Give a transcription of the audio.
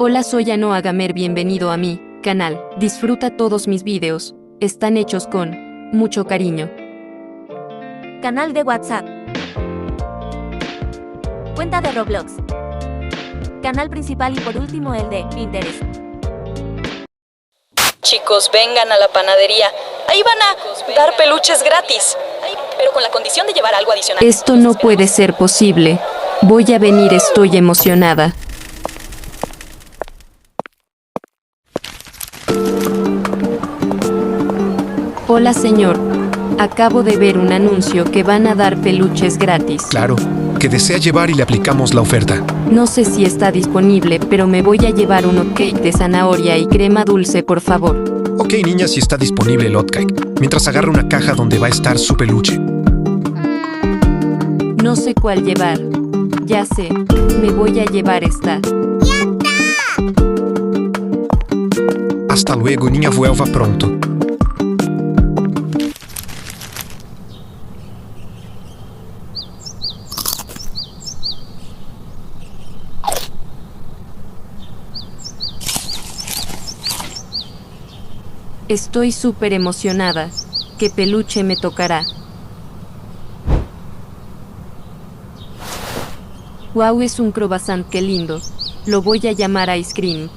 Hola, soy Anoa Gamer, bienvenido a mi canal. Disfruta todos mis videos, están hechos con mucho cariño. Canal de WhatsApp. Cuenta de Roblox. Canal principal y por último el de Pinterest. Chicos, vengan a la panadería. Ahí van a dar peluches gratis. Pero con la condición de llevar algo adicional. Esto no puede ser posible. Voy a venir, estoy emocionada. Hola señor, acabo de ver un anuncio que van a dar peluches gratis. Claro, que desea llevar y le aplicamos la oferta. No sé si está disponible, pero me voy a llevar un hotcake de zanahoria y crema dulce, por favor. Ok, niña, si está disponible el hotcake. Mientras agarra una caja donde va a estar su peluche. No sé cuál llevar. Ya sé, me voy a llevar esta. Hasta luego, niña, vuelva pronto. Estoy súper emocionada. ¿Qué peluche me tocará? Wow, es un croissant, qué lindo. Lo voy a llamar Ice Cream.